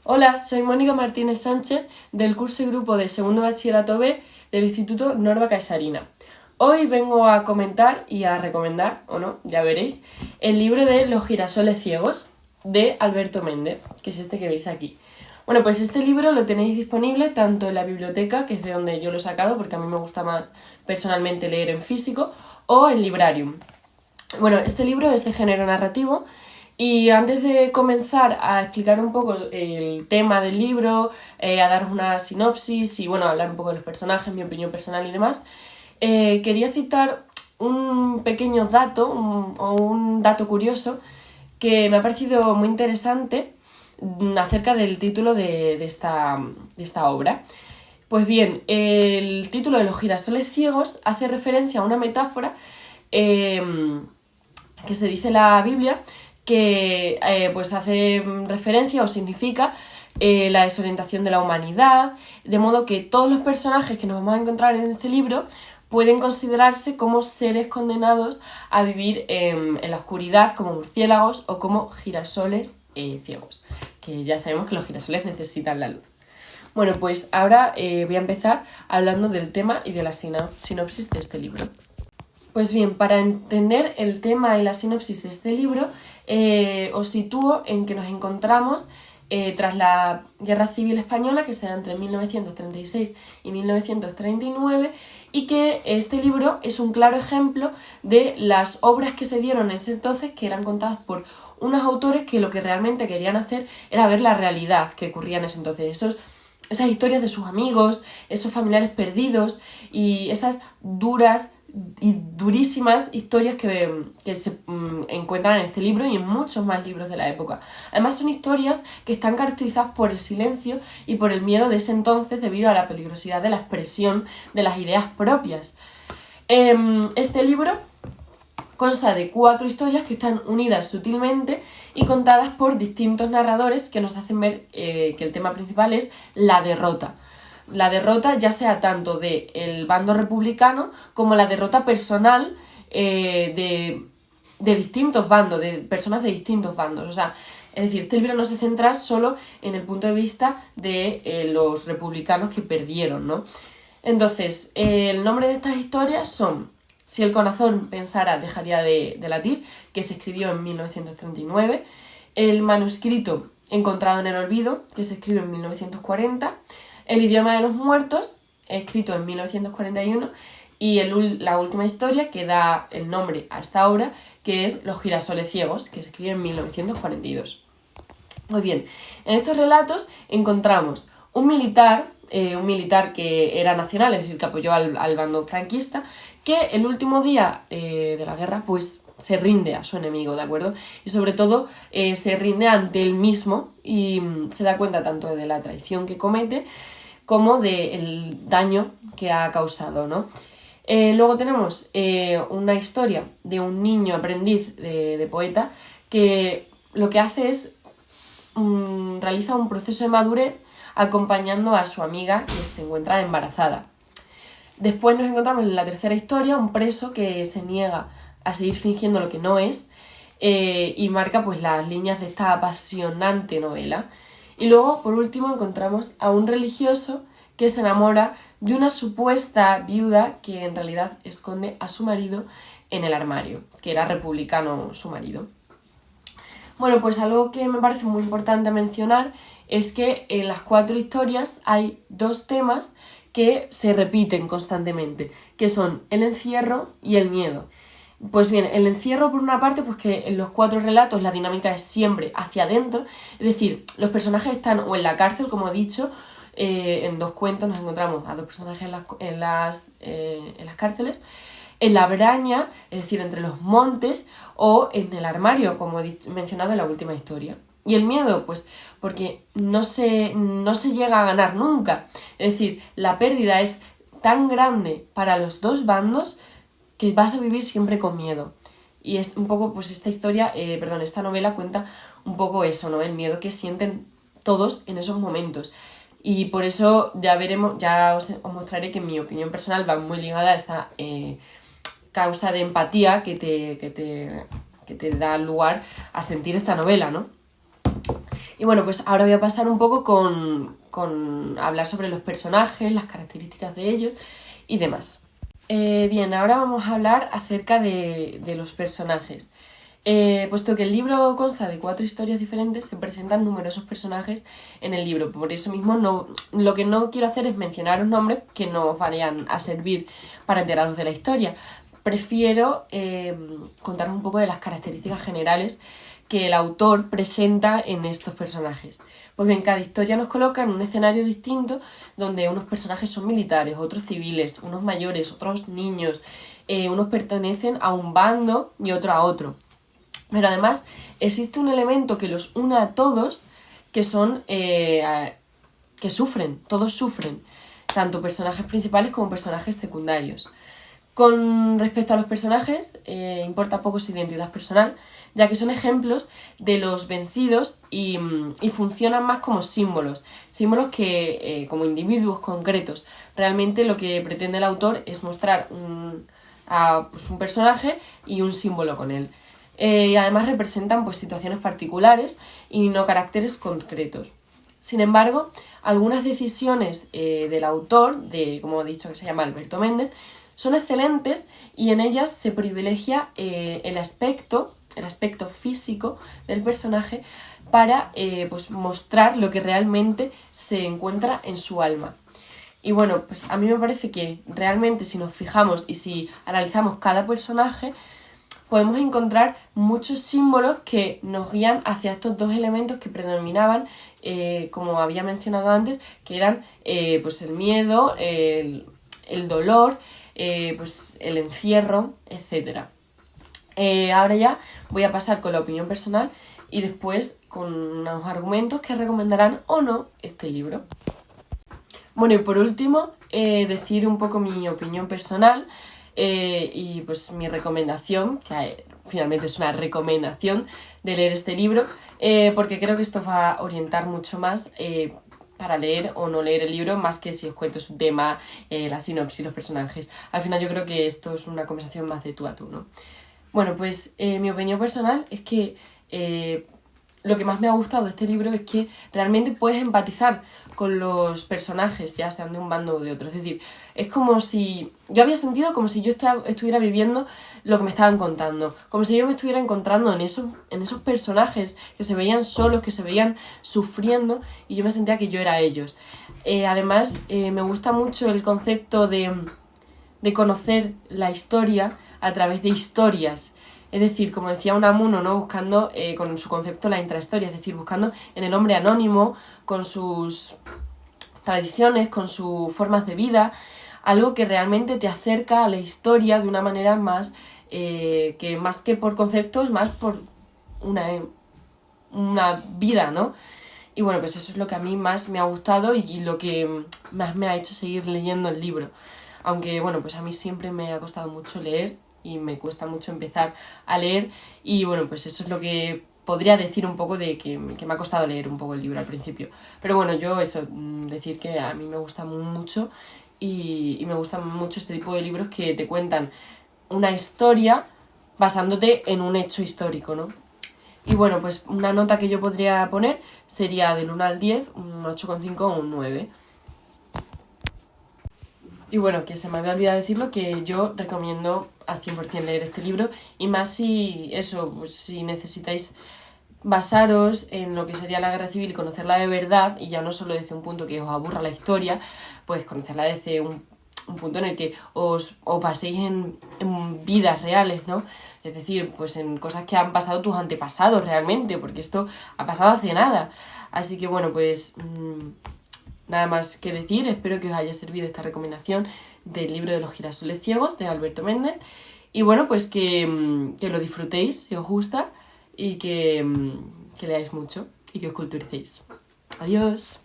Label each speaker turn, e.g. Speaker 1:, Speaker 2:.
Speaker 1: Hola, soy Mónica Martínez Sánchez del curso y grupo de segundo bachillerato B del Instituto Norma Caesarina. Hoy vengo a comentar y a recomendar, o no, ya veréis, el libro de Los girasoles ciegos de Alberto Méndez, que es este que veis aquí. Bueno, pues este libro lo tenéis disponible tanto en la biblioteca, que es de donde yo lo he sacado, porque a mí me gusta más personalmente leer en físico, o en Librarium. Bueno, este libro es de género narrativo y antes de comenzar a explicar un poco el tema del libro, a daros una sinopsis y bueno, hablar un poco de los personajes, mi opinión personal y demás, quería citar un pequeño dato, un dato curioso que me ha parecido muy interesante acerca del título de esta obra. Pues bien, el título de Los girasoles ciegos hace referencia a una metáfora que se dice en la Biblia que pues hace referencia o significa la desorientación de la humanidad, de modo que todos los personajes que nos vamos a encontrar en este libro pueden considerarse como seres condenados a vivir en la oscuridad, como murciélagos o como girasoles ciegos, que ya sabemos que los girasoles necesitan la luz. Bueno, pues ahora voy a empezar hablando del tema y de la sinopsis de este libro. Pues bien, para entender el tema y la sinopsis de este libro, os sitúo en que nos encontramos tras la Guerra Civil Española, que se da entre 1936 y 1939, y que este libro es un claro ejemplo de las obras que se dieron en ese entonces, que eran contadas por unos autores que lo que realmente querían hacer era ver la realidad que ocurría en ese entonces, esas historias de sus amigos, esos familiares perdidos y esas duras y durísimas historias que se encuentran en este libro y en muchos más libros de la época. Además son historias que están caracterizadas por el silencio y por el miedo de ese entonces debido a la peligrosidad de la expresión de las ideas propias. Este libro consta de 4 historias que están unidas sutilmente y contadas por distintos narradores que nos hacen ver que el tema principal es la derrota. La derrota ya sea tanto del bando republicano como la derrota personal de distintos bandos, de personas de distintos bandos. O sea, es decir, este libro no se centra solo en el punto de vista de los republicanos que perdieron, ¿no? Entonces, el nombre de estas historias son Si el corazón pensara dejaría de latir, que se escribió en 1939, El manuscrito encontrado en el olvido, que se escribe en 1940, El idioma de los muertos, escrito en 1941, y la última historia que da el nombre a esta obra, que es Los girasoles ciegos, que se escribe en 1942. Muy bien, en estos relatos encontramos un militar que era nacional, es decir, que apoyó al bando franquista, que el último día de la guerra pues se rinde a su enemigo, ¿de acuerdo? Y sobre todo se rinde ante él mismo y se da cuenta tanto de la traición que comete como del daño que ha causado, ¿no? Luego tenemos una historia de un niño aprendiz de poeta que lo que hace es realiza un proceso de madurez acompañando a su amiga que se encuentra embarazada. Después nos encontramos en la tercera historia un preso que se niega a seguir fingiendo lo que no es y marca pues las líneas de esta apasionante novela. Y luego, por último, encontramos a un religioso que se enamora de una supuesta viuda que en realidad esconde a su marido en el armario, que era republicano su marido. Bueno, pues algo que me parece muy importante mencionar es que en las 4 historias hay 2 temas que se repiten constantemente, que son el encierro y el miedo. Pues bien, el encierro por una parte, pues que en los 4 relatos la dinámica es siempre hacia adentro, es decir, los personajes están o en la cárcel, como he dicho, en 2 cuentos nos encontramos a 2 personajes en las cárceles, en la braña, es decir, entre los montes, o en el armario, como he mencionado en la última historia. Y el miedo, pues porque no se llega a ganar nunca, es decir, la pérdida es tan grande para los 2 bandos que vas a vivir siempre con miedo. Y es un poco, pues esta novela cuenta un poco eso, ¿no? El miedo que sienten todos en esos momentos. Y por eso ya os mostraré que mi opinión personal va muy ligada a esta causa de empatía que te da lugar a sentir esta novela, ¿no? Y bueno, pues ahora voy a pasar un poco con hablar sobre los personajes, las características de ellos y demás. Bien, ahora vamos a hablar acerca de los personajes. Puesto que el libro consta de 4 historias diferentes, se presentan numerosos personajes en el libro. Por eso mismo lo que no quiero hacer es mencionar nombres que no os vayan a servir para enteraros de la historia. Prefiero contaros un poco de las características generales que el autor presenta en estos personajes. Pues bien, cada historia nos coloca en un escenario distinto donde unos personajes son militares, otros civiles, unos mayores, otros niños, unos pertenecen a un bando y otro a otro. Pero además existe un elemento que los une a todos, que son que sufren, todos sufren, tanto personajes principales como personajes secundarios. Con respecto a los personajes, importa poco su identidad personal, ya que son ejemplos de los vencidos y funcionan más como símbolos que como individuos concretos. Realmente lo que pretende el autor es mostrar un personaje y un símbolo con él. Y además representan pues, situaciones particulares y no caracteres concretos. Sin embargo, algunas decisiones del autor, como he dicho que se llama Alberto Méndez, son excelentes y en ellas se privilegia el aspecto físico del personaje para pues mostrar lo que realmente se encuentra en su alma. Y bueno, pues a mí me parece que realmente si nos fijamos y si analizamos cada personaje, podemos encontrar muchos símbolos que nos guían hacia estos 2 elementos que predominaban, como había mencionado antes, que eran pues el miedo, el dolor, pues el encierro, etc. Ahora ya voy a pasar con la opinión personal y después con unos argumentos que recomendarán o no este libro. Bueno, y por último, decir un poco mi opinión personal y pues mi recomendación, que finalmente es una recomendación de leer este libro, porque creo que esto va a orientar mucho más para leer o no leer el libro, más que si os cuento su tema, la sinopsis, los personajes. Al final yo creo que esto es una conversación más de tú a tú, ¿no? Bueno, pues mi opinión personal es que lo que más me ha gustado de este libro es que realmente puedes empatizar con los personajes, ya sean de un bando o de otro. Es decir, es como si... Yo había sentido como si yo estuviera viviendo lo que me estaban contando. Como si yo me estuviera encontrando en esos personajes que se veían solos, que se veían sufriendo, y yo me sentía que yo era ellos. Además, me gusta mucho el concepto de conocer la historia a través de historias. Es decir, como decía Unamuno, ¿no? Buscando con su concepto la intrahistoria, es decir, buscando en el hombre anónimo, con sus tradiciones, con sus formas de vida, algo que realmente te acerca a la historia de una manera más que por conceptos, más por una vida, ¿no? Y bueno, pues eso es lo que a mí más me ha gustado y lo que más me ha hecho seguir leyendo el libro. Aunque, bueno, pues a mí siempre me ha costado mucho leer y me cuesta mucho empezar a leer y bueno, pues eso es lo que podría decir un poco de que me ha costado leer un poco el libro al principio. Pero bueno, yo decir que a mí me gusta mucho y me gustan mucho este tipo de libros que te cuentan una historia basándote en un hecho histórico, ¿no? Y bueno, pues una nota que yo podría poner sería del 1 al 10, un 8,5 o un 9. Y bueno, que se me había olvidado decirlo, que yo recomiendo al 100% leer este libro, y más si necesitáis basaros en lo que sería la guerra civil y conocerla de verdad, y ya no solo desde un punto que os aburra la historia, pues conocerla desde un punto en el que os baséis en vidas reales, ¿no? Es decir, pues en cosas que han pasado tus antepasados realmente, porque esto ha pasado hace nada. Así que bueno, pues... nada más que decir, espero que os haya servido esta recomendación del libro de los girasoles ciegos de Alberto Méndez y bueno, pues que lo disfrutéis si os gusta y que leáis mucho y que os culturicéis. Adiós.